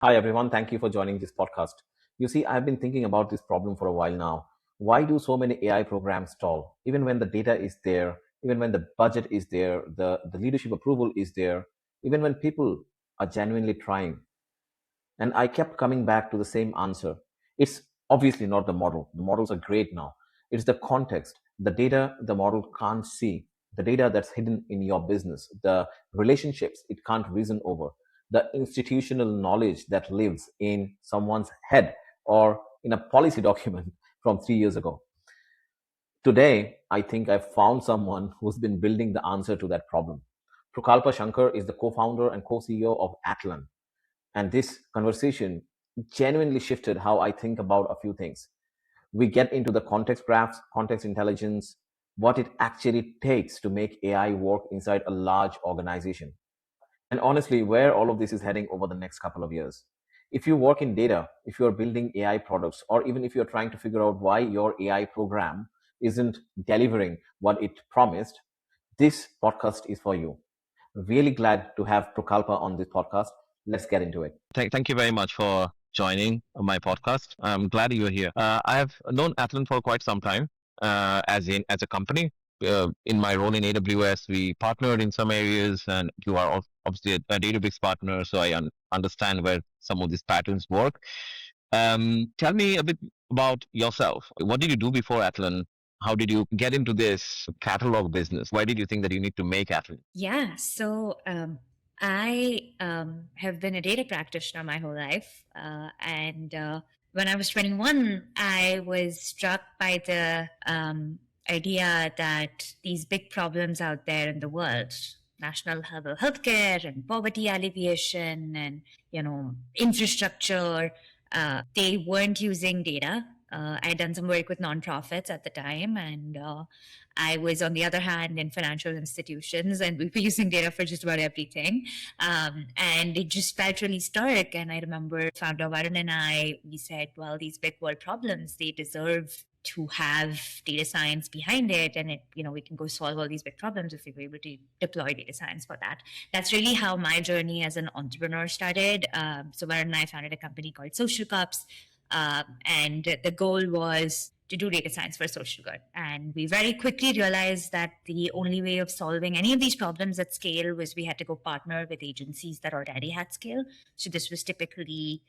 Hi, everyone. Thank you for joining this podcast. You see, I've been thinking about this problem for a while now. Why do so many AI programs stall? Even when the data is there, even when the budget is there, the leadership approval is there, even when people are genuinely trying. And I kept coming back to the same answer. It's obviously not the model. The models are great now. It's the context, the data the model can't see, the data that's hidden in your business, the relationships it can't reason over, the institutional knowledge that lives in someone's head or in a policy document from 3 years ago. Today, I think I've found someone who's been building the answer to that problem. Prakalpa Shankar is the co founder and co CEO of Atlan, and this conversation genuinely shifted how I think about a few things. We get into the context graphs, context intelligence, what it actually takes to make AI work inside a large organization, and honestly, where all of this is heading over the next couple of years. If you work in data, if you're building AI products, or even if you're trying to figure out why your AI program isn't delivering what it promised, this podcast is for you. Really glad to have Prokalpa on this podcast. Let's get into it. Thank you very much for joining my podcast. I'm glad you're here. I have known Atlan for quite some time, as a company. In my role in AWS, we partnered in some areas, and you are obviously a Databricks partner, so I understand where some of these patterns work. Tell me a bit about yourself. What did you do before Atlan? How did you get into this catalog business? Why did you think that you need to make Atlan? I have been a data practitioner my whole life. And when I was 21, I was struck by the idea that these big problems out there in the world, national level healthcare and poverty alleviation and, infrastructure, they weren't using data. I'd done some work with nonprofits at the time, and I was, on the other hand, in financial institutions, and we were using data for just about everything. And it just felt really stark. And I remember founder Varun and we said, well, these big world problems, they deserve to have data science behind it, and we can go solve all these big problems if we were able to deploy data science for that. That's really how my journey as an entrepreneur started. So Varun and I founded a company called Social Cups, and the goal was to do data science for social good. And we very quickly realized that the only way of solving any of these problems at scale was we had to go partner with agencies that already had scale. So this was typically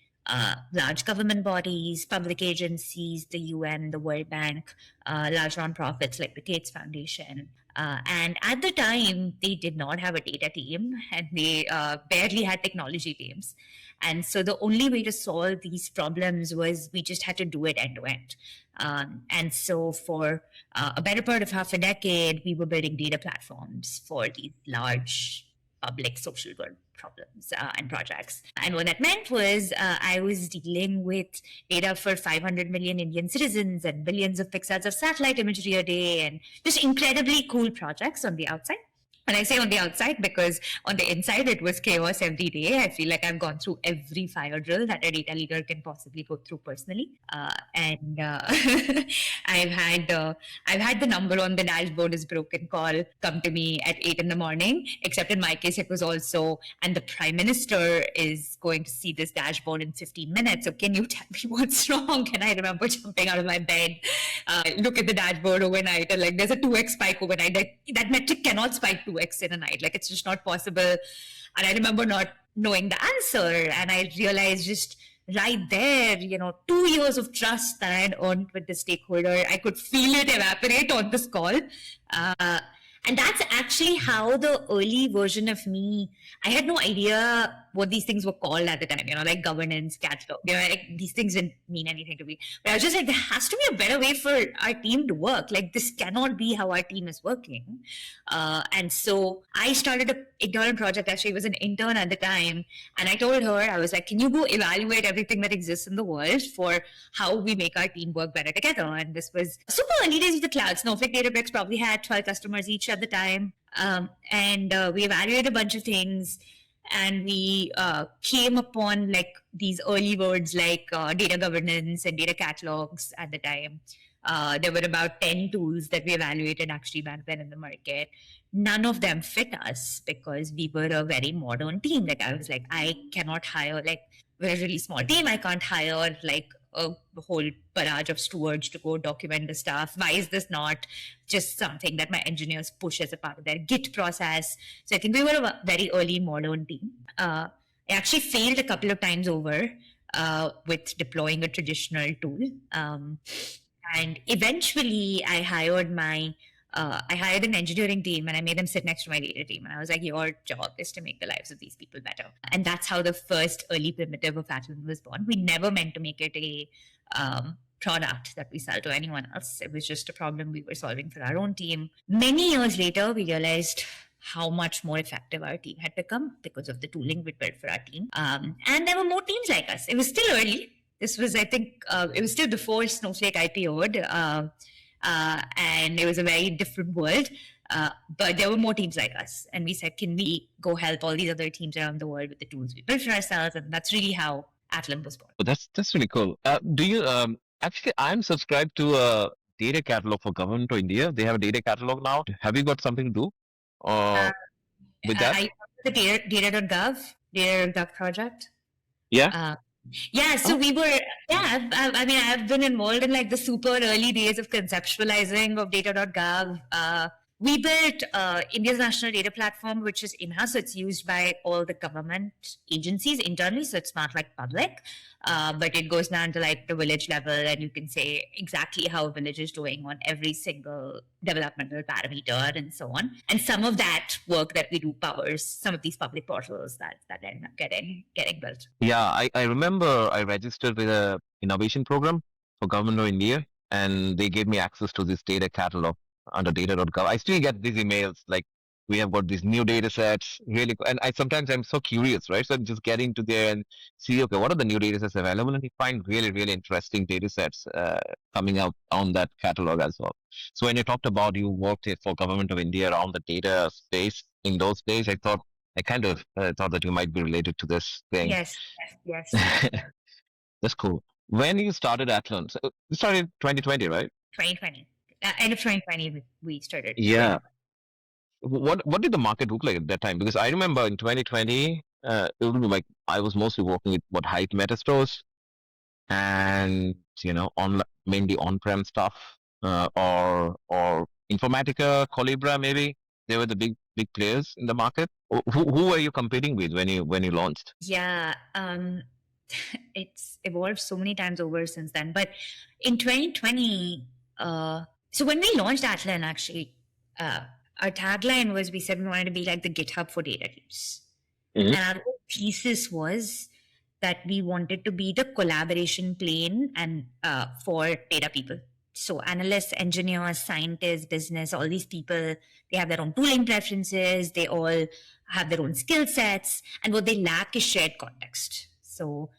large government bodies, public agencies, the UN, the World Bank, large nonprofits like the Gates Foundation. And at the time, they did not have a data team, and they barely had technology teams. And so the only way to solve these problems was we just had to do it end to end. And so for a better part of half a decade, we were building data platforms for these large public social good problems and projects. And what that meant was I was dealing with data for 500 million Indian citizens and billions of pixels of satellite imagery a day, and just incredibly cool projects on the outside. And I say on the outside because on the inside it was chaos every day. I feel like I've gone through every fire drill that a data leader can possibly go through personally. And I've had the number on the dashboard is broken call come to me at 8 in the morning. Except in my case, it was also, and the prime minister is going to see this dashboard in 15 minutes. So can you tell me what's wrong? And I remember jumping out of my bed, look at the dashboard overnight, and like there's a 2x spike overnight. That metric cannot spike 2x in a night. Like it's just not possible. And I remember not knowing the answer. And I realized just right there, 2 years of trust that I had earned with the stakeholder, I could feel it evaporate on this call. And that's actually how the early version of me, I had no idea what these things were called at the time, like governance, catalog, like these things didn't mean anything to me. But I was just like, there has to be a better way for our team to work. Like this cannot be how our team is working. And so I started a ignorant project. Actually, it was an intern at the time. And I told her, I was like, can you go evaluate everything that exists in the world for how we make our team work better together? And this was super early days of the cloud. Snowflake Databricks probably had 12 customers each at the time. And we evaluated a bunch of things, and we came upon like these early words like data governance and data catalogs at the time. There were about 10 tools that we evaluated actually back then in the market. None of them fit us because we were a very modern team. Like I was like, I cannot hire, like we're a really small team. I can't hire like a whole barrage of stewards to go document the stuff. Why is this not just something that my engineers push as a part of their Git process? So I think we were a very early modern team. I actually failed a couple of times over with deploying a traditional tool. And eventually I hired an engineering team and I made them sit next to my data team. And I was like, your job is to make the lives of these people better. And that's how the first early primitive of Atlan was born. We never meant to make it a product that we sell to anyone else. It was just a problem we were solving for our own team. Many years later, we realized how much more effective our team had become because of the tooling we built for our team. And there were more teams like us. It was still early. This was, I think, it was still before Snowflake IPO'd. And it was a very different world. But there were more teams like us. And we said, can we go help all these other teams around the world with the tools we built for ourselves? And that's really how Atlan was born. Oh, that's really cool. Do you actually? I'm subscribed to a data catalog for Government of India. They have a data catalog now. Have you got something to do with that? I the data.gov project. Yeah. Yeah, so we were, I mean, I've been involved in like the super early days of conceptualizing of data.gov. We built India's national data platform, which is in-house. So it's used by all the government agencies internally. So it's not like public, but it goes down to like the village level, and you can say exactly how a village is doing on every single developmental parameter and so on. And some of that work that we do powers some of these public portals that end up getting built. Yeah, I remember I registered with a innovation program for Government of India, and they gave me access to this data catalog under data.gov. I still get these emails like, we have got these new data sets, really, and I'm so curious, right? So I'm just getting to there and see, okay, what are the new data sets available? And you find really, really interesting data sets coming out on that catalog as well. So when you talked about you worked for Government of India around the data space in those days, I thought that you might be related to this thing. Yes. That's cool. When you started Atlan, so you started 2020, right? 2020. End of 2020, we started. Yeah. What did the market look like at that time? Because I remember in 2020, it would be like I was mostly working with Hive Metastores and mainly on-prem stuff, or Informatica, Collibra, maybe they were the big players in the market. Who were you competing with when you launched? Yeah, it's evolved so many times over since then. But in 2020, so when we launched Atlan, actually, our tagline was, we said we wanted to be like the GitHub for data teams. Mm-hmm. And our thesis was that we wanted to be the collaboration plane and for data people. So analysts, engineers, scientists, business, all these people, they have their own tooling preferences. They all have their own skill sets. And what they lack is shared context. So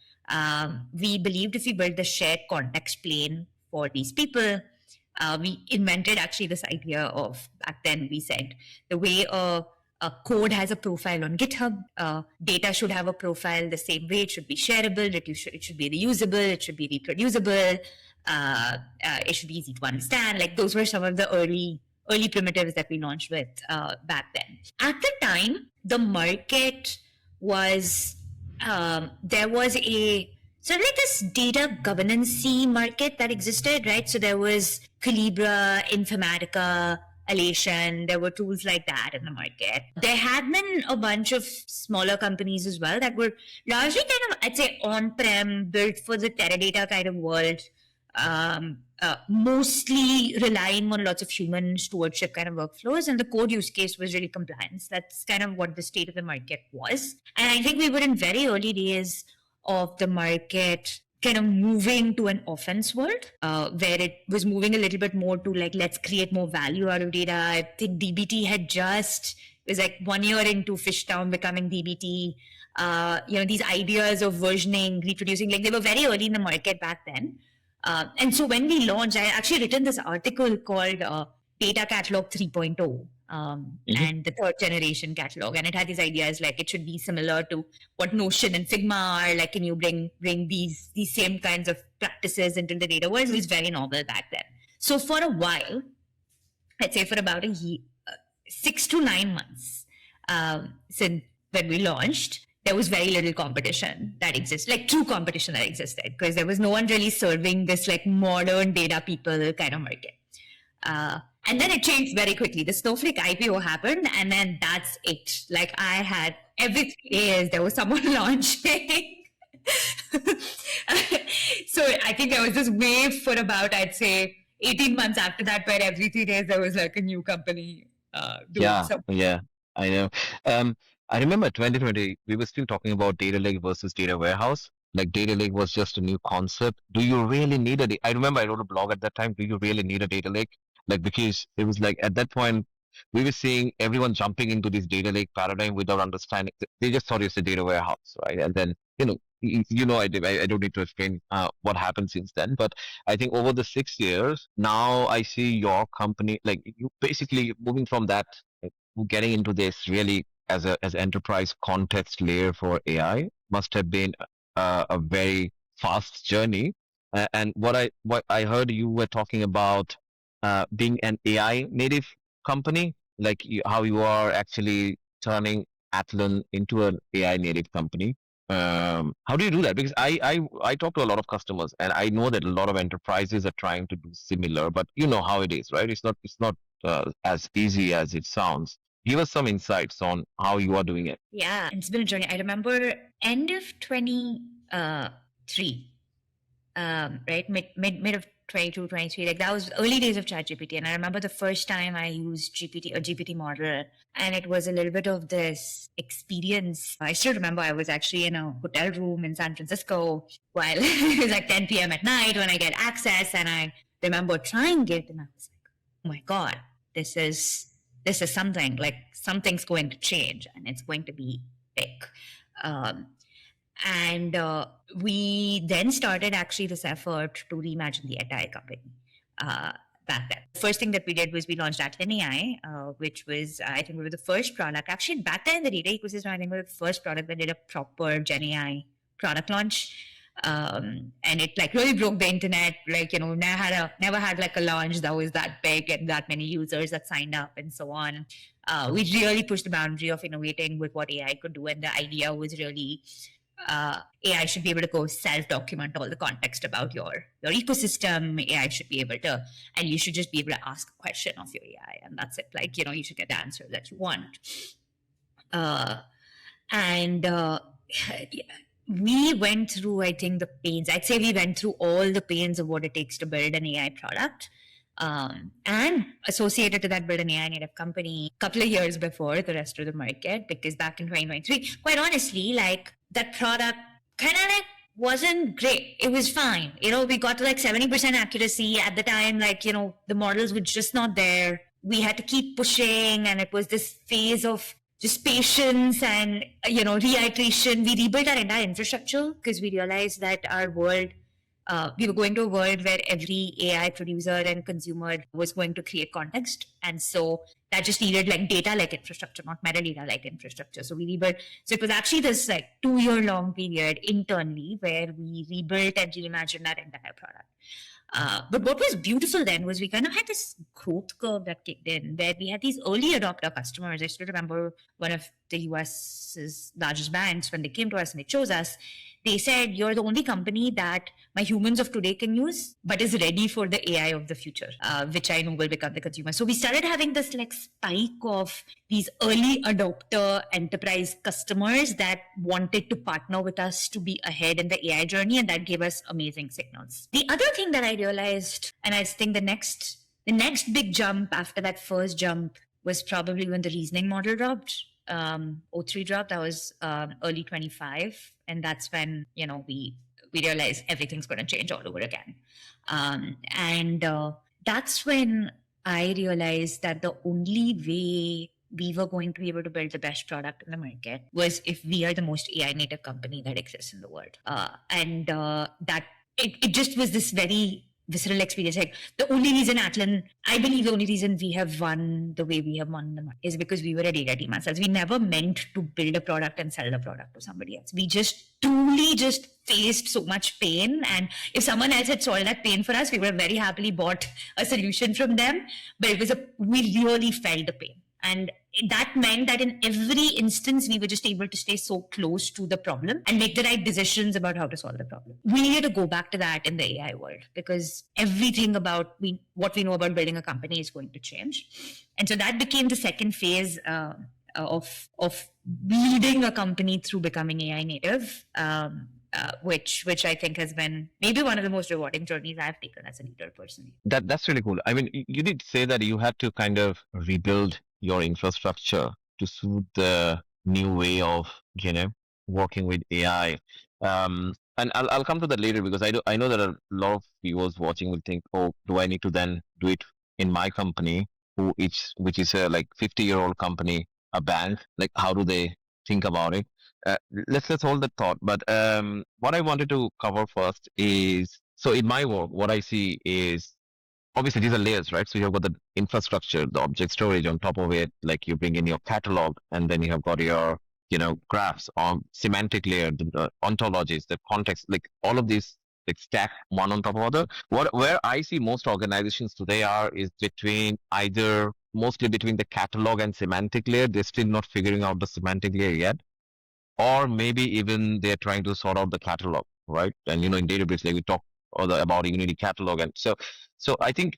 we believed if we build the shared context plane for these people, we invented actually this idea of, back then we said, the way a code has a profile on GitHub, data should have a profile the same way. It should be shareable, it should be reusable, it should be reproducible, it should be easy to understand. Like those were some of the early primitives that we launched with back then. At the time, the market was, there was a sort of like this data governance-y market that existed, right? So there was Collibra, Informatica, Alation. There were tools like that in the market. There had been a bunch of smaller companies as well that were largely kind of, I'd say, on-prem, built for the Teradata kind of world, mostly relying on lots of human stewardship kind of workflows. And the core use case was really compliance. That's kind of what the state of the market was. And I think we were in very early days of the market kind of moving to an offense world, where it was moving a little bit more to like, let's create more value out of data. I think DBT was like 1 year into Fishtown becoming DBT. These ideas of versioning, reproducing, like they were very early in the market back then. And so when we launched, I actually written this article called Data Catalog 3.0. And the third generation catalog, and it had these ideas like it should be similar to what Notion and Figma are. Like, can you bring these same kinds of practices into the data world? It was very novel back then. So for a while, I'd say for about a year, 6 to 9 months since when we launched, there was very little competition that exists, like true competition that existed, because there was no one really serving this like modern data people kind of market. And then it changed very quickly. The Snowflake IPO happened, and then that's it. Like I had every 3 days there was someone launching. So I think there was this wave for about, I'd say, 18 months after that, where every 3 days there was like a new company doing Yeah, something. yeah, I know. I remember 2020, we were still talking about data lake versus data warehouse. Like data lake was just a new concept. Do you really need I remember I wrote a blog at that time. Do you really need a data lake? Like because it was like at that point we were seeing everyone jumping into this data lake paradigm without understanding. They just thought it's a data warehouse, right? And then I don't need to explain what happened since then. But I think over the 6 years now, I see your company like you basically moving from that, like, getting into this really as enterprise context layer for AI must have been a very fast journey. And what I heard you were talking about being an AI native company, like how you are actually turning Atlan into an AI native company. How do you do that? Because I talk to a lot of customers, and I know that a lot of enterprises are trying to do similar, but you know how it is, right? It's not as easy as it sounds. Give us some insights on how you are doing it. Yeah, it's been a journey. I remember end of 23, right? Mid of 22, 23. Like that was early days of ChatGPT. And I remember the first time I used a GPT model, and it was a little bit of this experience. I still remember I was actually in a hotel room in San Francisco while it was like 10 p.m. at night when I get access, and I remember trying it, and I was like, oh my God, this is something, like something's going to change and it's going to be big. And we then started actually this effort to reimagine the entire company back then. The first thing that we did was we launched Atlan AI, which was, I think we were the first product. Actually, back then in the data ecosystem, I think we were the first product that did a proper Gen AI product launch. And it like really broke the internet. Like, never had like a launch that was that big and that many users that signed up and so on. We really pushed the boundary of innovating with what AI could do. And the idea was really AI should be able to go self-document all the context about your ecosystem. AI should be able to, and you should just be able to ask a question of your AI, and that's it. Like, you should get the answer that you want. We went through, I think, the pains. I'd say we went through all the pains of what it takes to build an AI product. And associated to that, build an AI native company a couple of years before the rest of the market, because back in 2023, quite honestly, like that product kind of like wasn't great. It was fine. We got to like 70% accuracy at the time. Like, the models were just not there. We had to keep pushing, and it was this phase of just patience and, reiteration. We rebuilt our entire infrastructure because we realized that our world, we were going to a world where every AI producer and consumer was going to create context. And so that just needed like data-like infrastructure, not metadata-like infrastructure. So we rebuilt. So it was actually this like 2-year-long period internally where we rebuilt and reimagined that entire product. But what was beautiful then was we kind of had this growth curve that kicked in where we had these early adopter customers. I still remember one of the US's largest banks, when they came to us and they chose us, they said, you're the only company that my humans of today can use, but is ready for the AI of the future, which I know will become the consumer. So we started having this like spike of these early adopter enterprise customers that wanted to partner with us to be ahead in the AI journey. And that gave us amazing signals. The other thing that I realized, and I think the next big jump after that first jump was probably when the reasoning model dropped. O3 dropped. That was early 25. And that's when, we realized everything's going to change all over again. That's when I realized that the only way we were going to be able to build the best product in the market was if we are the most AI native company that exists in the world. That it just was this very visceral experience. Like the only reason I believe the only reason we have won the way we have won the market is because we were a data team ourselves. We never meant to build a product and sell the product to somebody else. We just truly just faced so much pain. And if someone else had solved that pain for us, we would have very happily bought a solution from them. But we really felt the pain. And that meant that in every instance, we were just able to stay so close to the problem and make the right decisions about how to solve the problem. We needed to go back to that in the AI world because everything about what we know about building a company is going to change. And so that became the second phase of leading a company through becoming AI native. Which I think has been maybe one of the most rewarding journeys I've taken as a leader personally. That's really cool. I mean, you did say that you had to kind of rebuild your infrastructure to suit the new way of, working with AI. And I'll come to that later because I know that a lot of viewers watching will think, oh, do I need to then do it in my company, which is a like 50-year-old company, a bank? Like, how do they think about it? Let's hold that thought. But what I wanted to cover first is, so in my work, what I see is obviously these are layers, right? So you've got the infrastructure, the object storage on top of it, like you bring in your catalog, and then you have got your, graphs on semantic layer, the ontologies, the context, like all of these like stack one on top of other. Where I see most organizations today is mostly between the catalog and semantic layer. They're still not figuring out the semantic layer yet. Or maybe even they're trying to sort out the catalog, right? And in Databricks, like we talk about a Unity catalog, and so I think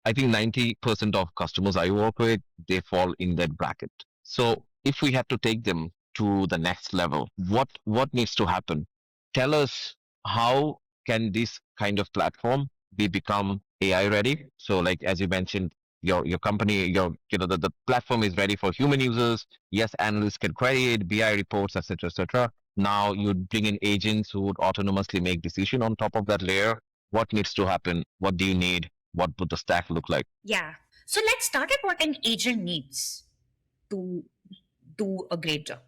90% of customers I work with, they fall in that bracket. So if we had to take them to the next level, what needs to happen? Tell us, how can this kind of platform become AI ready? So like as you mentioned, your company, the platform is ready for human users. Yes, analysts can create BI reports, etc. Now you bring in agents who would autonomously make decision on top of that layer. What needs to happen? What do you need? What would the stack look like? Yeah. So let's start at what an agent needs to do a great job.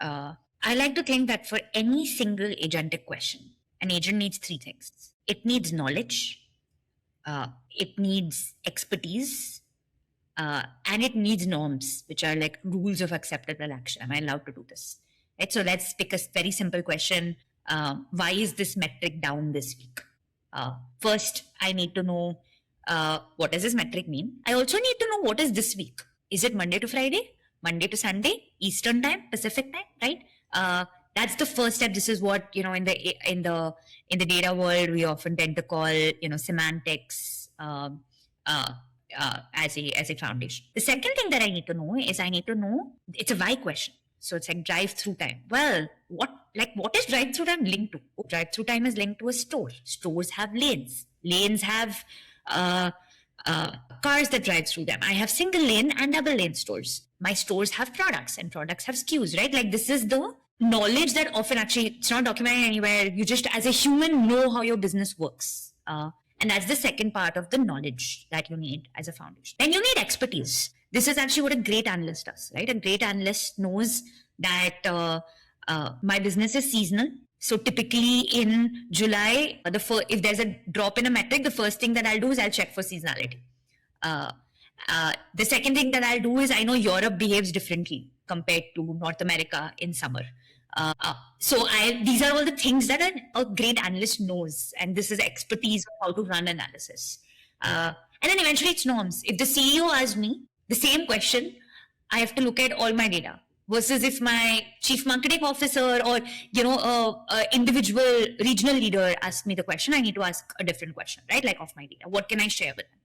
I like to think that for any single agentic question, an agent needs three things. It needs knowledge. It needs expertise, and it needs norms, which are like rules of acceptable action. Am I allowed to do this? Right. So let's pick a very simple question. Why is this metric down this week? First, I need to know what does this metric mean. I also need to know what is this week. Is it Monday to Friday, Monday to Sunday, Eastern time, Pacific time, right? That's the first step. This is what, in the data world, we often tend to call, semantics as a foundation. The second thing that I need to know is it's a why question. So it's like drive-through time. Well, what is drive-through time linked to? Drive-through time is linked to a store. Stores have lanes. Lanes have cars that drive through them. I have single lane and double lane stores. My stores have products and products have SKUs, right? Like this is the knowledge that often actually it's not documented anywhere. You just as a human know how your business works. And that's the second part of the knowledge that you need as a foundation. Then you need expertise. This is actually what a great analyst does, right? A great analyst knows that my business is seasonal. So typically in July, if there's a drop in a metric, the first thing that I'll do is I'll check for seasonality. The second thing that I'll do is I know Europe behaves differently compared to North America in summer. So these are all the things that a great analyst knows, and this is expertise of how to run analysis. And then eventually it's norms. If the CEO asks me the same question, I have to look at all my data. Versus if my chief marketing officer or a individual regional leader asks me the question, I need to ask a different question, right? Like of my data, what can I share with them?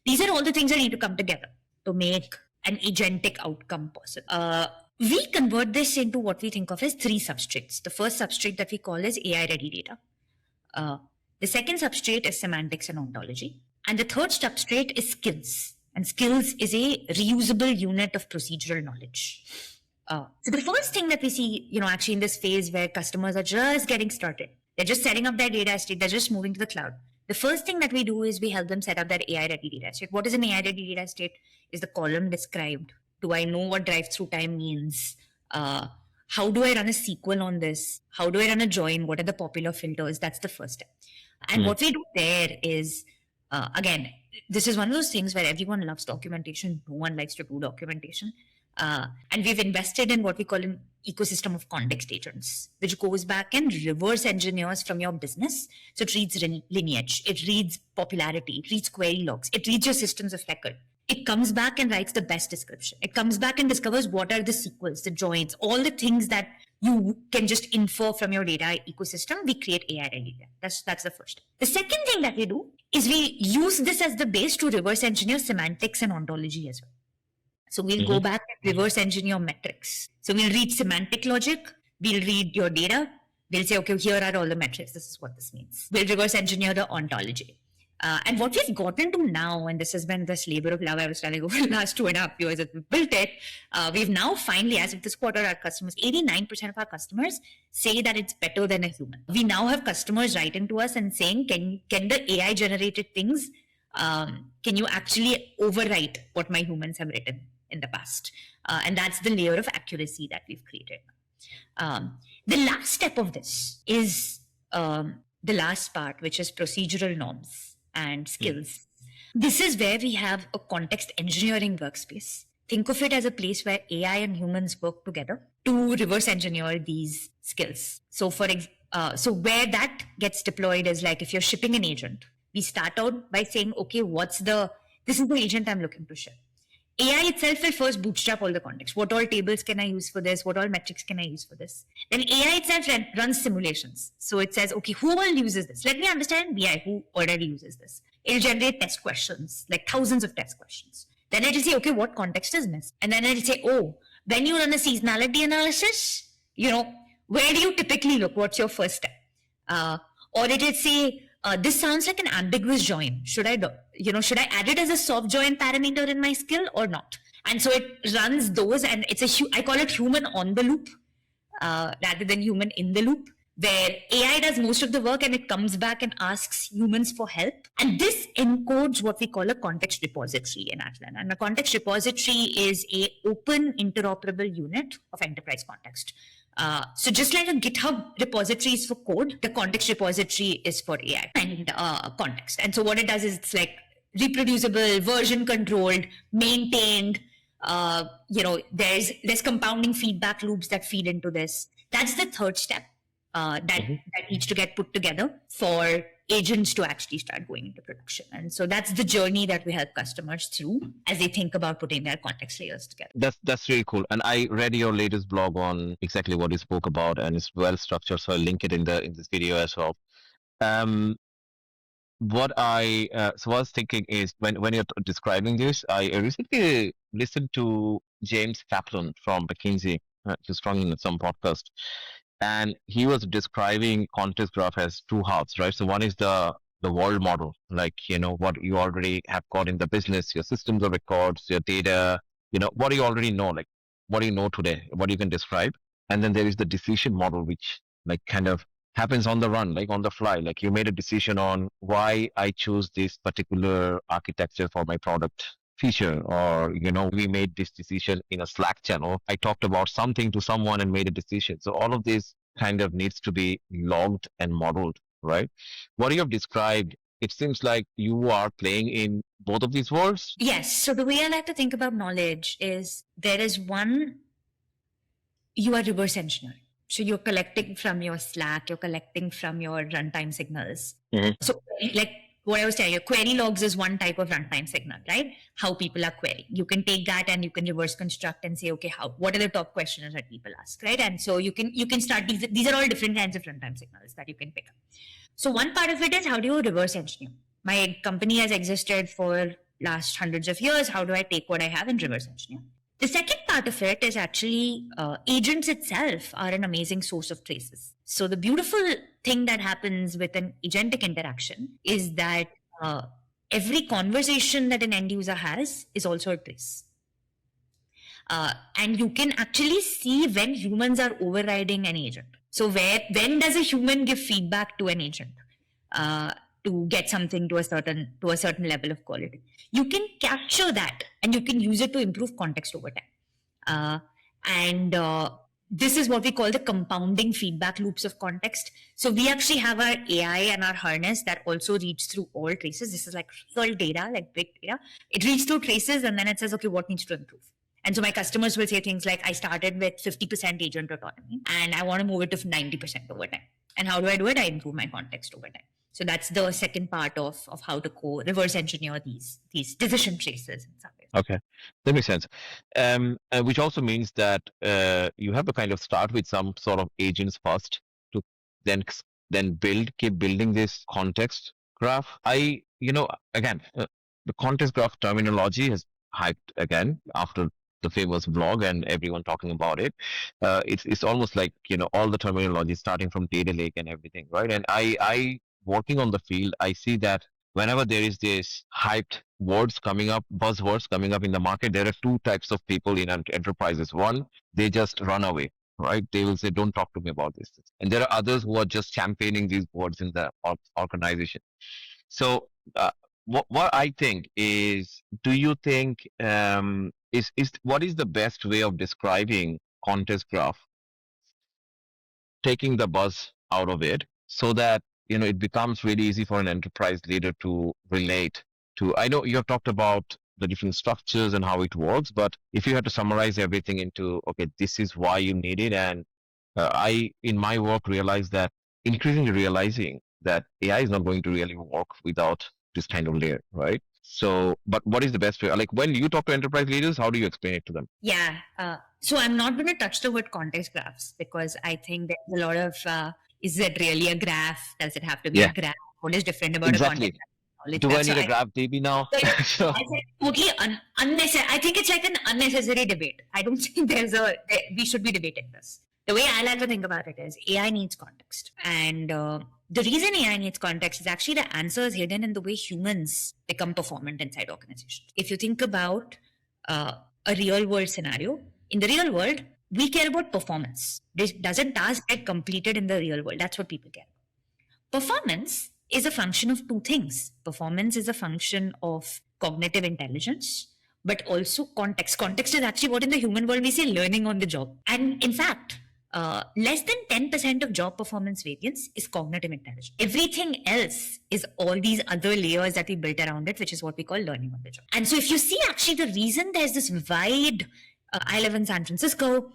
These are all the things that need to come together to make an agentic outcome possible. We convert this into what we think of as three substrates. The first substrate that we call is AI-ready data. The second substrate is semantics and ontology. And the third substrate is skills. And skills is a reusable unit of procedural knowledge. So the first thing that we see, actually in this phase where customers are just getting started, they're just setting up their data estate, they're just moving to the cloud. The first thing that we do is we help them set up their AI-ready data estate. What is an AI-ready data estate? Is the column described? Do I know what drive-through time means? How do I run a SQL on this? How do I run a join? What are the popular filters? That's the first step. And what we do there is, again, this is one of those things where everyone loves documentation. No one likes to do documentation. And we've invested in what we call an ecosystem of context agents, which goes back and reverse engineers from your business. So it reads lineage, it reads popularity, it reads query logs, it reads your systems of record. it comes back and writes the best description. It comes back and discovers what are the sequels, the joins, all the things that you can just infer from your data ecosystem. We create AI-ready data. That's the first. The second thing that we do is we use this as the base to reverse engineer semantics and ontology as well. So we'll go back and reverse engineer metrics. So we'll read semantic logic, we'll read your data, we'll say, okay, here are all the metrics, this is what this means. We'll reverse engineer the ontology. And what we've gotten to now, and this has been this labor of love I was telling over the last 2.5 years that we've built it, we've now finally, as of this quarter, our customers, 89% of our customers say that it's better than a human. We now have customers writing to us and saying, can the AI generated things, can you actually overwrite what my humans have written in the past? And that's the layer of accuracy that we've created. The last step of this is the last part, which is procedural norms and skills. This is where we have a context engineering workspace. Think of it as a place where AI and humans work together to reverse engineer these skills. So so where that gets deployed is like if you're shipping an agent, we start out by saying, okay, this is the agent I'm looking to ship. AI itself will first bootstrap all the context. What all tables can I use for this? What all metrics can I use for this? Then AI itself runs simulations. So it says, okay, who all uses this? Let me understand BI, who already uses this. It'll generate test questions, like thousands of test questions. Then it'll say, okay, what context is missed? And then it'll say, oh, when you run a seasonality analysis, where do you typically look? What's your first step? Or it'll say, this sounds like an ambiguous join. Should I add it as a soft join parameter in my skill or not? And so it runs those, and I call it human on the loop rather than human in the loop, where AI does most of the work and it comes back and asks humans for help. And this encodes what we call a context repository in Atlan. And a context repository is an open interoperable unit of enterprise context. So just like a GitHub repository is for code, the context repository is for AI and context. And so what it does is it's like reproducible, version controlled, maintained. There's compounding feedback loops that feed into this. That's the third step that needs to get put together for agents to actually start going into production. And so that's the journey that we help customers through as they think about putting their context layers together. That's really cool. And I read your latest blog on exactly what you spoke about, and it's well structured. So I'll link it in this video as well. What I was thinking is when you're describing this, I recently listened to James Kaplan from McKinsey. He's strong in some podcast. And he was describing context graph as two halves, right? So one is the world model, like, what you already have got in the business, your systems of records, your data, what do you already know, like what do you know today, what you can describe. And then there is the decision model, which like kind of happens on the run, like on the fly, like you made a decision on why I choose this particular architecture for my product feature, or we made this decision in a Slack channel. I talked about something to someone and made a decision. So all of this kind of needs to be logged and modeled, right? What you have described, it seems like you are playing in both of these worlds. Yes. So the way I like to think about knowledge is there is one, you are reverse engineering. So you're collecting from your Slack, you're collecting from your runtime signals. So like what I was telling you, query logs is one type of runtime signal, right? How people are querying. You can take that and you can reverse construct and say, okay, what are the top questions that people ask, right? And so you can start, these are all different kinds of runtime signals that you can pick up. So one part of it is, how do you reverse engineer? My company has existed for last hundreds of years. How do I take what I have and reverse engineer? The second part of it is actually agents itself are an amazing source of traces. So the beautiful thing that happens with an agentic interaction is that every conversation that an end user has is also a trace. And you can actually see when humans are overriding an agent. So when does a human give feedback to an agent to get something to a certain level of quality? You can capture that and you can use it to improve context over time. This is what we call the compounding feedback loops of context. So we actually have our AI and our harness that also reads through all traces. This is like real data, like big data. It reads through traces and then it says, okay, what needs to improve? And so my customers will say things like, I started with 50% agent autonomy and I want to move it to 90% over time. And how do I do it? I improve my context over time. So that's the second part of how to reverse engineer these decision traces in some way. Okay, that makes sense. Which also means that you have to kind of start with some sort of agents first to then keep building this context graph. Again, the context graph terminology has hyped again after the famous blog and everyone talking about it. It's almost like all the terminology starting from data lake and everything, right? And I working on the field, I see that whenever there is this hyped words coming up, buzzwords coming up in the market, there are two types of people in enterprises. One, they just run away, right? They will say, don't talk to me about this. And there are others who are just championing these words in the organization. So, what I think is, do you think is what is the best way of describing contest graph, taking the buzz out of it, so that it becomes really easy for an enterprise leader to relate to? I know you have talked about the different structures and how it works, but if you had to summarize everything into, okay, this is why you need it. And I in my work realized that, increasingly realizing that AI is not going to really work without this kind of layer, right? So, but what is the best way? Like, when you talk to enterprise leaders, how do you explain it to them? Yeah. So I'm not going to touch the word context graphs because I think there's a lot of is it really a graph? Does it have to be Yeah, a graph? What is different about a exactly. context knowledge Do I graph? So need a graph DB now? So, I think totally unnecessary. I think it's like an unnecessary debate. I don't think we should be debating this. The way I like to think about it is AI needs context. And the reason AI needs context is actually the answer is hidden in the way humans become performant inside organizations. If you think about a real world scenario, in the real world, we care about performance. Does a task get completed in the real world? That's what people care about. Performance is a function of two things. Performance is a function of cognitive intelligence, but also context. Context is actually what in the human world we say learning on the job. And in fact, less than 10% of job performance variance is cognitive intelligence. Everything else is all these other layers that we built around it, which is what we call learning on the job. And so if you see actually the reason there's this wide, I live in San Francisco,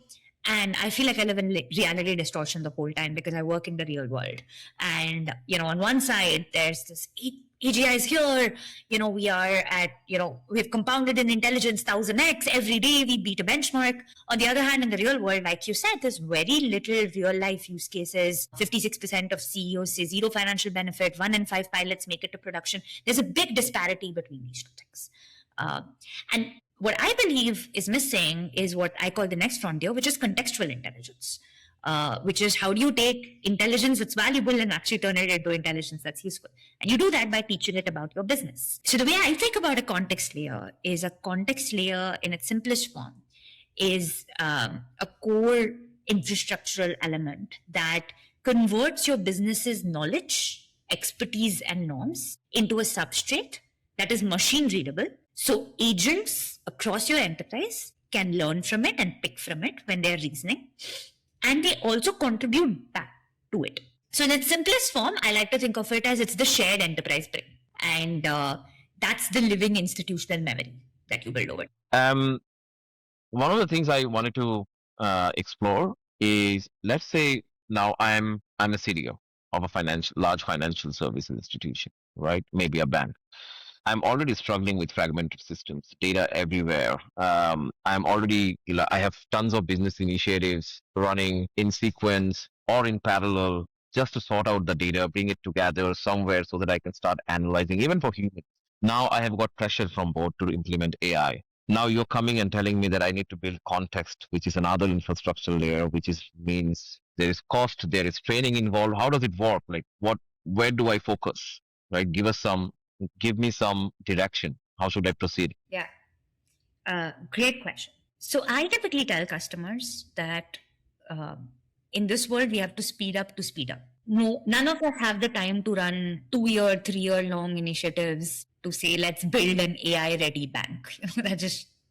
and I feel like I live in reality distortion the whole time because I work in the real world. And, on one side, there's this AGI is here, we are at, we've compounded in intelligence 1000x every day, we beat a benchmark. On the other hand, in the real world, like you said, there's very little real life use cases. 56% of CEOs say zero financial benefit, 1 in 5 pilots make it to production. There's a big disparity between these two things. And what I believe is missing is what I call the next frontier, which is contextual intelligence. Which is how do you take intelligence that's valuable and actually turn it into intelligence that's useful. And you do that by teaching it about your business. So the way I think about a context layer is a context layer in its simplest form is a core infrastructural element that converts your business's knowledge, expertise, and norms into a substrate that is machine readable. So agents across your enterprise can learn from it and pick from it when they're reasoning. And they also contribute back to it. So in its simplest form, I like to think of it as it's the shared enterprise brain. And that's the living institutional memory that you build over. One of the things I wanted to explore is, let's say now I'm a CDO of a large financial services institution, right? Maybe a bank. I'm already struggling with fragmented systems, data everywhere. I have tons of business initiatives running in sequence or in parallel just to sort out the data, bring it together somewhere so that I can start analyzing, even for humans. Now I have got pressure from board to implement AI. Now you're coming and telling me that I need to build context, which is another infrastructure layer, means there is cost, there is training involved. How does it work? Like, where do I focus? Right? Give me some direction. How should I proceed? Yeah. Great question. So I typically tell customers that in this world, we have to speed up to speed up. No, none of us have the time to run 2-year, 3-year long initiatives to say, let's build an AI ready bank.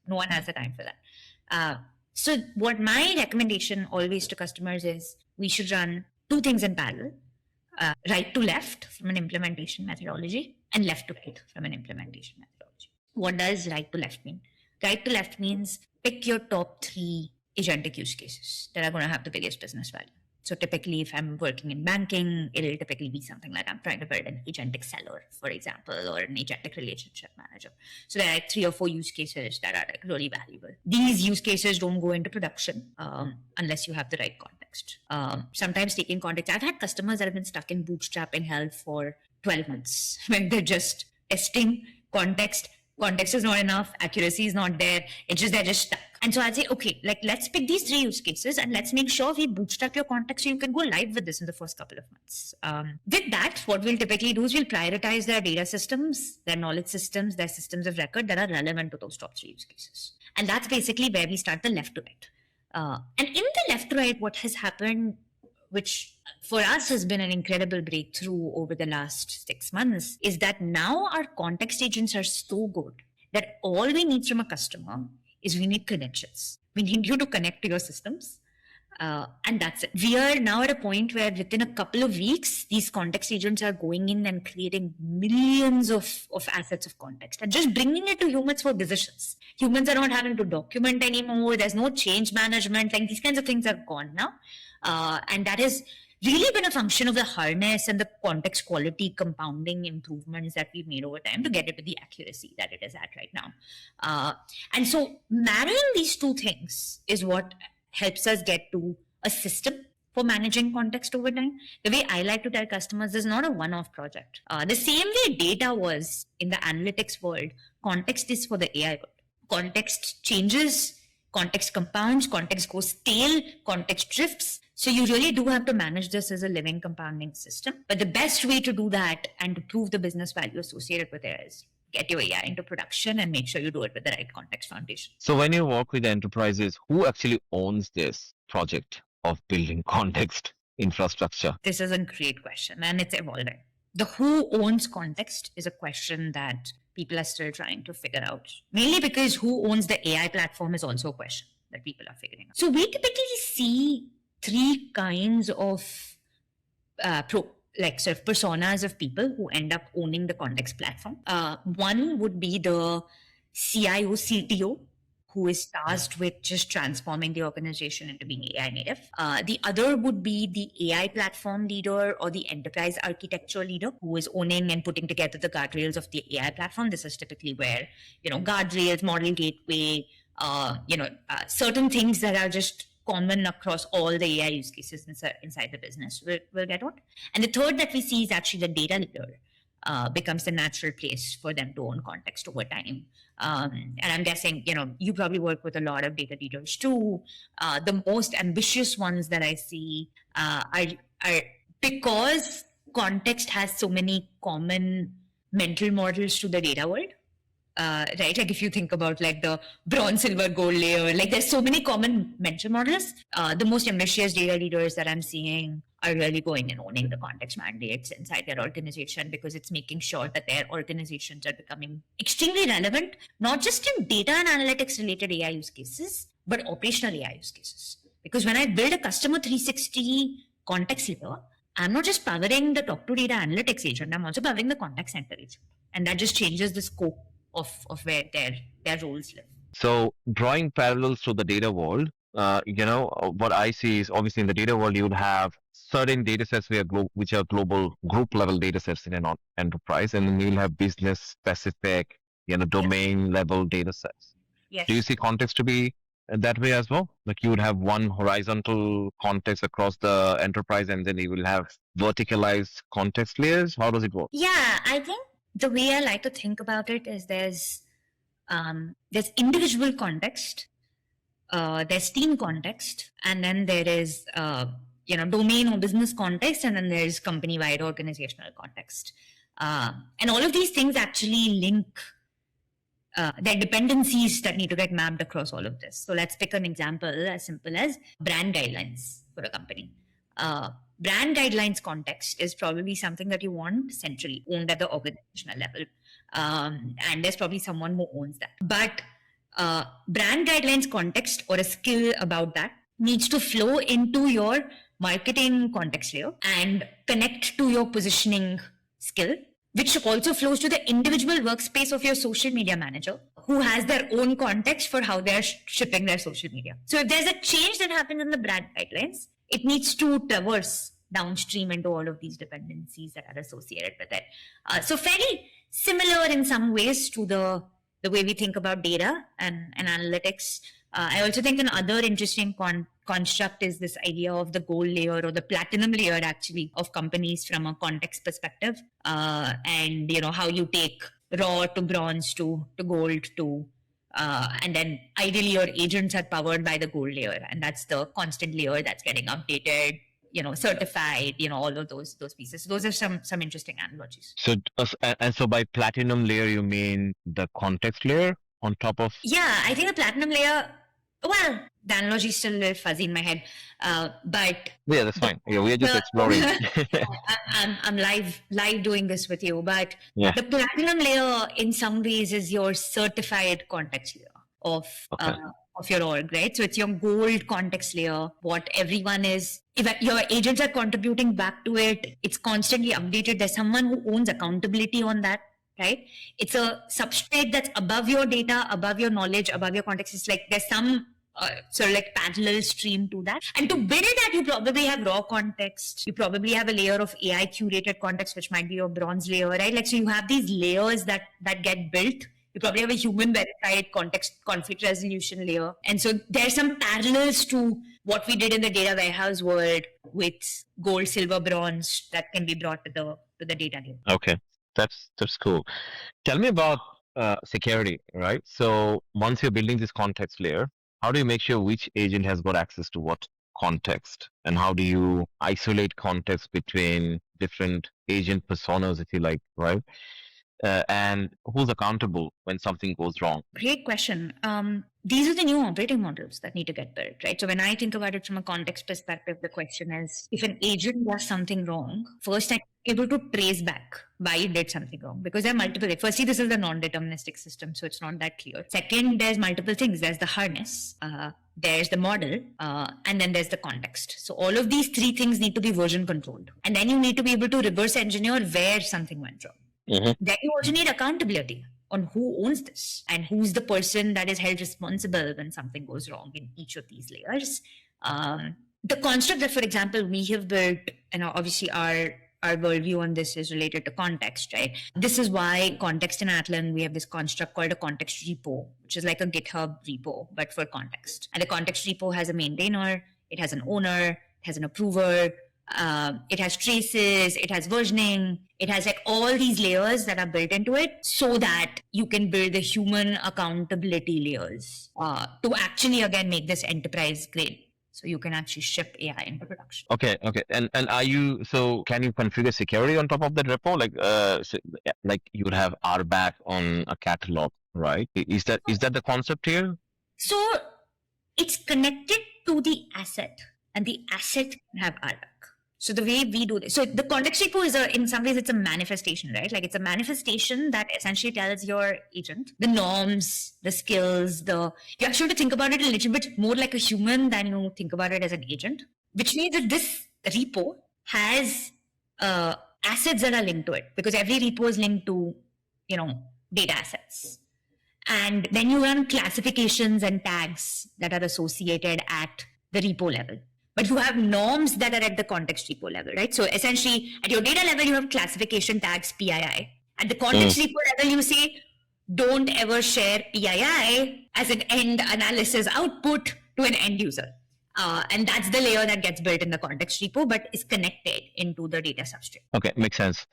No one has the time for that. So what my recommendation always to customers is we should run two things in parallel. Right to left from an implementation methodology and left to right from an implementation methodology. What does right to left mean? Right to left means pick your top 3 agentic use cases that are going to have the biggest business value. So typically, if I'm working in banking, it'll typically be something like I'm trying to build an agentic seller, for example, or an agentic relationship manager. So there are like 3 or 4 use cases that are like really valuable. These use cases don't go into production unless you have the right context. Sometimes taking context, I've had customers that have been stuck in bootstrapping hell for 12 months when they're just testing context. Context is not enough, accuracy is not there, they're just stuck. And so I'd say, okay, like let's pick these 3 use cases and let's make sure we bootstrap your context so you can go live with this in the first couple of months. With that, what we'll typically do is we'll prioritize their data systems, their knowledge systems, their systems of record that are relevant to those top 3 use cases. And that's basically where we start the left to right. And in the left to right, what has happened, which for us has been an incredible breakthrough over the last 6 months, is that now our context agents are so good that all we need from a customer is we need credentials. We need you to connect to your systems. And that's it. We are now at a point where within a couple of weeks, these context agents are going in and creating millions of assets of context and just bringing it to humans for decisions. Humans are not having to document anymore. There's no change management. Like these kinds of things are gone now. And that has really been a function of the harness and the context quality compounding improvements that we've made over time to get it to the accuracy that it is at right now. And so marrying these 2 things is what helps us get to a system for managing context over time. The way I like to tell customers, this is not a one-off project. The same way data was in the analytics world, context is for the AI world. Context changes, context compounds, context goes stale, context drifts. So you really do have to manage this as a living compounding system. But the best way to do that and to prove the business value associated with it is get your AI into production and make sure you do it with the right context foundation. So when you work with enterprises, who actually owns this project of building context infrastructure? This is a great question and it's evolving. The who owns context is a question that people are still trying to figure out. Mainly because who owns the AI platform is also a question that people are figuring out. So we typically see 3 kinds of sort of personas of people who end up owning the context platform. One would be the CIO, CTO, who is tasked with just transforming the organization into being AI native. The other would be the AI platform leader or the enterprise architecture leader who is owning and putting together the guardrails of the AI platform. This is typically where, guardrails, model gateway, certain things that are just common across all the AI use cases inside the business will get on. And the third that we see is actually the data leader becomes the natural place for them to own context over time. And I'm guessing, you probably work with a lot of data leaders too. The most ambitious ones that I see are because context has so many common mental models to the data world. Right? Like if you think about like the bronze, silver, gold layer, like there's so many common mental models. The most ambitious data leaders that I'm seeing are really going and owning the context mandates inside their organization because it's making sure that their organizations are becoming extremely relevant, not just in data and analytics related AI use cases, but operational AI use cases. Because when I build a customer 360 context layer, I'm not just powering the top 2 data analytics agent, I'm also powering the contact center agent. And that just changes the scope of where their roles live. So drawing parallels to the data world, what I see is obviously in the data world, you would have certain data sets which are global group level data sets in an enterprise, and then you'll have business specific, domain level data sets. Yes. Do you see context to be that way as well? Like you would have one horizontal context across the enterprise, and then you will have verticalized context layers. How does it work? Yeah, I think the way I like to think about it is there's individual context, there's team context, and then there is domain or business context, and then there's company-wide organizational context. And all of these things actually link. There are dependencies that need to get mapped across all of this. So let's pick an example as simple as brand guidelines for a company. Brand guidelines context is probably something that you want centrally owned at the organizational level. And there's probably someone who owns that. But brand guidelines context or a skill about that needs to flow into your marketing context layer and connect to your positioning skill, which also flows to the individual workspace of your social media manager who has their own context for how they're shipping their social media. So if there's a change that happens in the brand guidelines, it needs to traverse downstream into all of these dependencies that are associated with it. So fairly similar in some ways to the way we think about data and analytics. I also think another interesting construct is this idea of the gold layer or the platinum layer, actually, of companies from a context perspective, and how you take raw to bronze to gold to and then ideally your agents are powered by the gold layer, and that's the constant layer that's getting updated, certified, all of those pieces. Those are some interesting analogies. So, and so by platinum layer, you mean the context layer on top of? Yeah, I think the platinum layer. Well, the analogy is still a little fuzzy in my head, but Yeah, that's fine. Yeah, we are just exploring. I'm live doing this with you, but Yeah. the platinum layer in some ways is your certified context layer of your org, right? So it's your gold context layer. What everyone is, if your agents are contributing back to it, it's constantly updated. There's someone who owns accountability on that. Right? It's a substrate that's above your data, above your knowledge, above your context. It's like there's some sort of like parallel stream to that. And to build that, you probably have raw context. You probably have a layer of AI curated context, which might be your bronze layer, right? Like, so you have these layers that get built. You probably have a human verified context conflict resolution layer. And so there's some parallels to what we did in the data warehouse world with gold, silver, bronze that can be brought to the data layer. Okay. That's cool. Tell me about security, right? So once you're building this context layer, how do you make sure which agent has got access to what context? And how do you isolate context between different agent personas, if you like, right? And who's accountable when something goes wrong? Great question. These are the new operating models that need to get built, right? So when I think about it from a context perspective, the question is, if an agent does something wrong, first I'm able to trace back why it did something wrong, because there are multiple. Firstly, this is the non-deterministic system, so it's not that clear. Second, there's multiple things. There's the harness, there's the model, and then there's the context. So all of these three things need to be version controlled. And then you need to be able to reverse engineer where something went wrong. Mm-hmm. Then you also need accountability on who owns this and who's the person that is held responsible when something goes wrong in each of these layers. The construct that, for example, we have built, and obviously our worldview on this is related to context, right? This is why context in Atlan, we have this construct called a context repo, which is like a GitHub repo, but for context. And the context repo has a maintainer, it has an owner, it has an approver, it has traces, it has versioning, it has like all these layers that are built into it so that you can build the human accountability layers to actually, again, make this enterprise grade. So you can actually ship AI into production. Okay. And so can you configure security on top of that repo? Like you would have RBAC on a catalog, right? Is that the concept here? So it's connected to the asset, and the asset can have RBAC. So the way we do this, so the context repo is in some ways, it's a manifestation, right? Like it's a manifestation that essentially tells your agent the norms, the skills, you actually have to think about it a little bit more like a human than you think about it as an agent, which means that this repo has assets that are linked to it, because every repo is linked to, data assets. And then you run classifications and tags that are associated at the repo level. But you have norms that are at the context repo level, right? So essentially, at your data level, you have classification tags, PII. At the context repo level, you say, don't ever share PII as an end analysis output to an end user. And that's the layer that gets built in the context repo, but is connected into the data substrate. Okay, makes sense.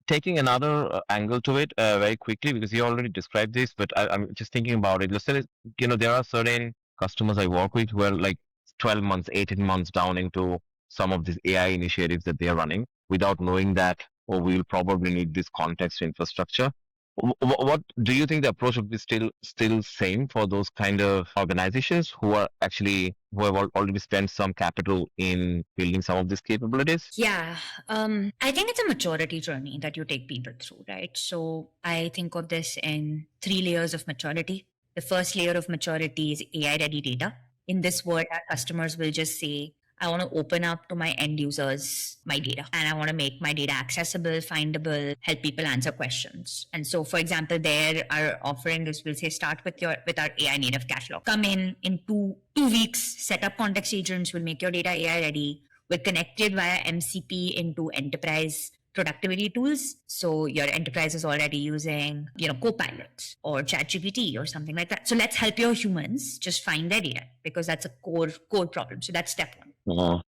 Taking another angle to it very quickly, because you already described this, but I'm just thinking about it. Let's say, there are certain customers I work with who are like 12 months, 18 months down into some of these AI initiatives that they are running without knowing that, or we'll probably need this context infrastructure. What do you think the approach would be still same for those kind of organizations who have already spent some capital in building some of these capabilities? Yeah, I think it's a maturity journey that you take people through, right? So I think of this in 3 layers of maturity. The first layer of maturity is AI ready data. In this world, our customers will just say, I want to open up to my end users my data, and I want to make my data accessible, findable, help people answer questions. And so, for example, there our offering is, we'll say, start with our AI native catalog. Come in 2 weeks, set up context agents, will make your data AI ready. We're connected via MCP into enterprise productivity tools. So your enterprise is already using, Copilot or ChatGPT or something like that. So let's help your humans just find their data, because that's a core problem. So that's step one.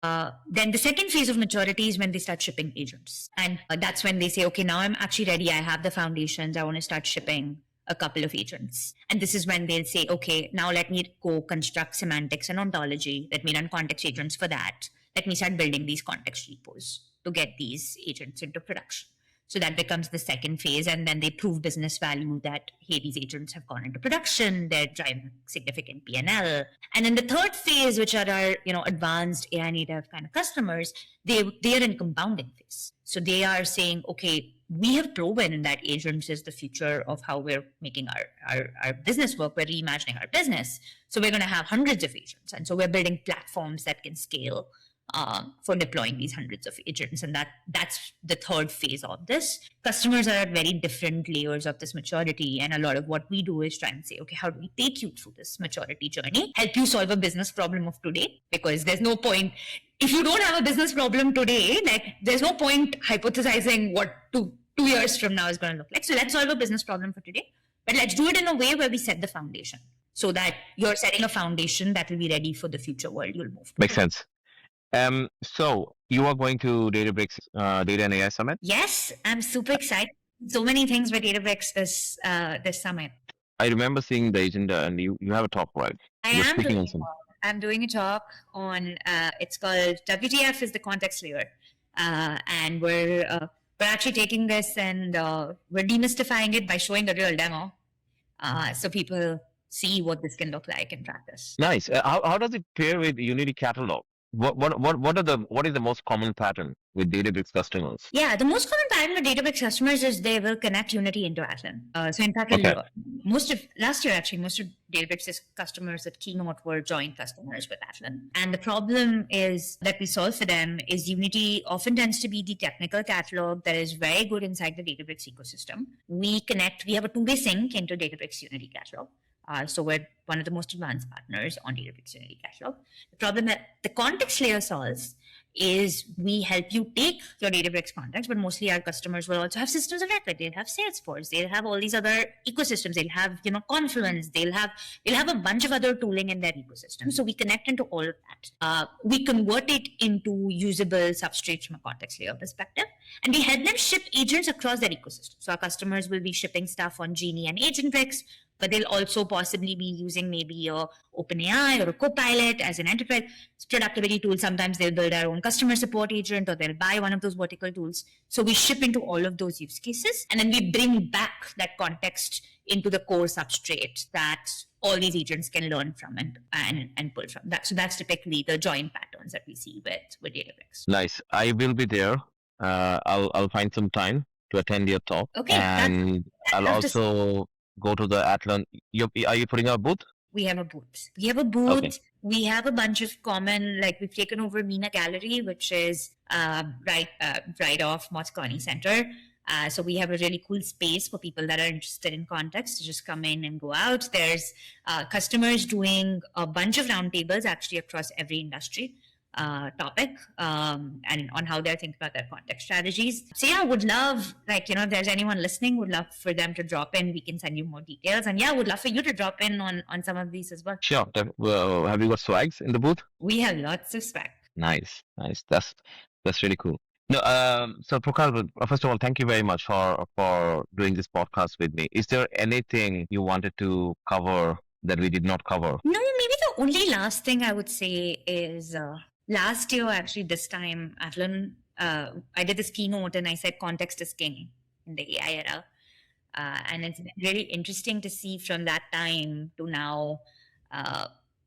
Then the second phase of maturity is when they start shipping agents. And that's when they say, okay, now I'm actually ready. I have the foundations. I want to start shipping a couple of agents. And this is when they'll say, okay, now let me go construct semantics and ontology. Let me run context agents for that. Let me start building these context repos to get these agents into production. So that becomes the second phase. And then they prove business value that, hey, these agents have gone into production. They're driving significant P&L. And then the third phase, which are our, advanced AI native kind of customers, they are in compounding phase. So they are saying, okay, we have proven that agents is the future of how we're making our business work. We're reimagining our business. So we're going to have hundreds of agents. And so we're building platforms that can scale for deploying these hundreds of agents. And that's the third phase of this. Customers are at very different layers of this maturity. And a lot of what we do is try and say, okay, how do we take you through this maturity journey, help you solve a business problem of today? Because there's no point, if you don't have a business problem today, like there's no point hypothesizing what 2 years from now is going to look like. So let's solve a business problem for today, but let's do it in a way where we set the foundation, so that you're setting a foundation that will be ready for the future world you'll move to. Makes sense. So you are going to Databricks Data and AI Summit? Yes, I'm super excited. So many things with Databricks this summit. I remember seeing the agenda, and you have a talk, right? I'm doing a talk on, it's called WTF is the context layer. And we're actually taking this and we're demystifying it by showing a real demo. So people see what this can look like in practice. Nice. How does it pair with Unity Catalog? What is the most common pattern with Databricks customers? Yeah, the most common pattern with Databricks customers is they will connect Unity into Atlan. So in fact, last year, most of Databricks' customers at Keynote were joint customers with Atlan. And the problem is that we solve for them is Unity often tends to be the technical catalog that is very good inside the Databricks ecosystem. We have a two-way sync into Databricks Unity catalog. So we're one of the most advanced partners on Databricks Unity Catalog. The problem that the context layer solves is we help you take your Databricks context, but mostly our customers will also have systems of record. They'll have Salesforce. They'll have all these other ecosystems. They'll have, Confluence. They'll have a bunch of other tooling in their ecosystem. So we connect into all of that. We convert it into usable substrates from a context layer perspective, and we help them ship agents across their ecosystem. So our customers will be shipping stuff on Genie and Agentbricks, but they'll also possibly be using maybe a OpenAI or a Copilot as an enterprise productivity tool. Sometimes they'll build their own customer support agent, or they'll buy one of those vertical tools. So we ship into all of those use cases, and then we bring back that context into the core substrate that all these agents can learn from and pull from. So that's typically the joint patterns that we see with Databricks. Nice. I will be there. I'll find some time to attend your talk. Okay. And I'll also go to the Atlan. Are you putting up a booth? We have a booth. Okay. We have a bunch of common, like we've taken over Meena Gallery, which is right off Moscone Center. So we have a really cool space for people that are interested in context to just come in and go out. There's customers doing a bunch of roundtables actually across every industry topic and on how they're thinking about their context strategies. So yeah, would love, if there's anyone listening, would love for them to drop in. We can send you more details. And yeah, would love for you to drop in on some of these as well. Sure. Have you got swags in the booth? We have lots of swag. Nice. That's really cool. No, so Prakash, first of all, thank you very much for doing this podcast with me. Is there anything you wanted to cover that we did not cover? No, maybe the only last thing I would say is last year, actually this time, Atlan, I did this keynote and I said context is king in the AI era. And it's really interesting to see from that time to now.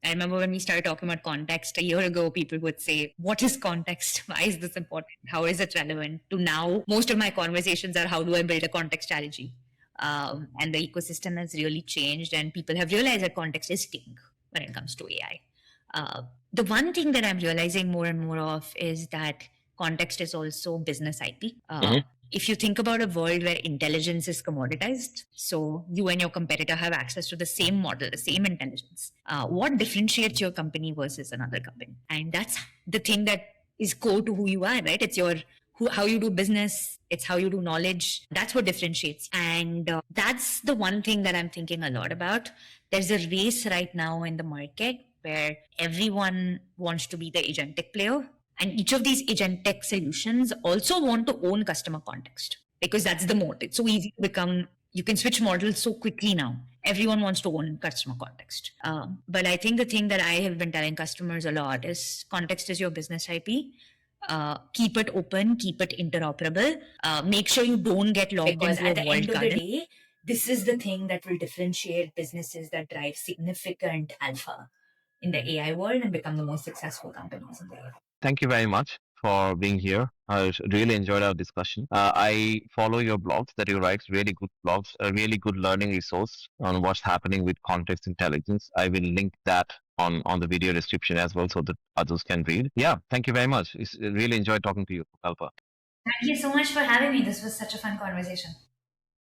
I remember when we started talking about context a year ago, people would say, what is context? Why is this important? How is it relevant? To now, most of my conversations are, how do I build a context strategy? And the ecosystem has really changed, and people have realized that context is king when it comes to AI. The one thing that I'm realizing more and more of is that context is also business IP. Mhm. If you think about a world where intelligence is commoditized, so you and your competitor have access to the same model, the same intelligence, what differentiates your company versus another company? And that's the thing that is core to who you are, right? It's your how you do business, it's how you do knowledge. That's what differentiates. And that's the one thing that I'm thinking a lot about. There's a race right now in the market where everyone wants to be the agentic player. And each of these agentic solutions also want to own customer context because that's the mode. It's so easy to become, you can switch models so quickly now. Everyone wants to own customer context. But I think the thing that I have been telling customers a lot is context is your business IP. Keep it open, keep it interoperable. Make sure you don't get logged Because into at a the walled end of the garden. day, this is the thing that will differentiate businesses that drive significant alpha in the AI world and become the most successful companies in the world. Thank you very much for being here. I really enjoyed our discussion. I follow your blogs that you write, really good blogs, a really good learning resource on what's happening with context intelligence. I will link that on the video description as well so that others can read. Yeah, thank you very much. It's really enjoyed talking to you, Kalpa. Thank you so much for having me. This was such a fun conversation.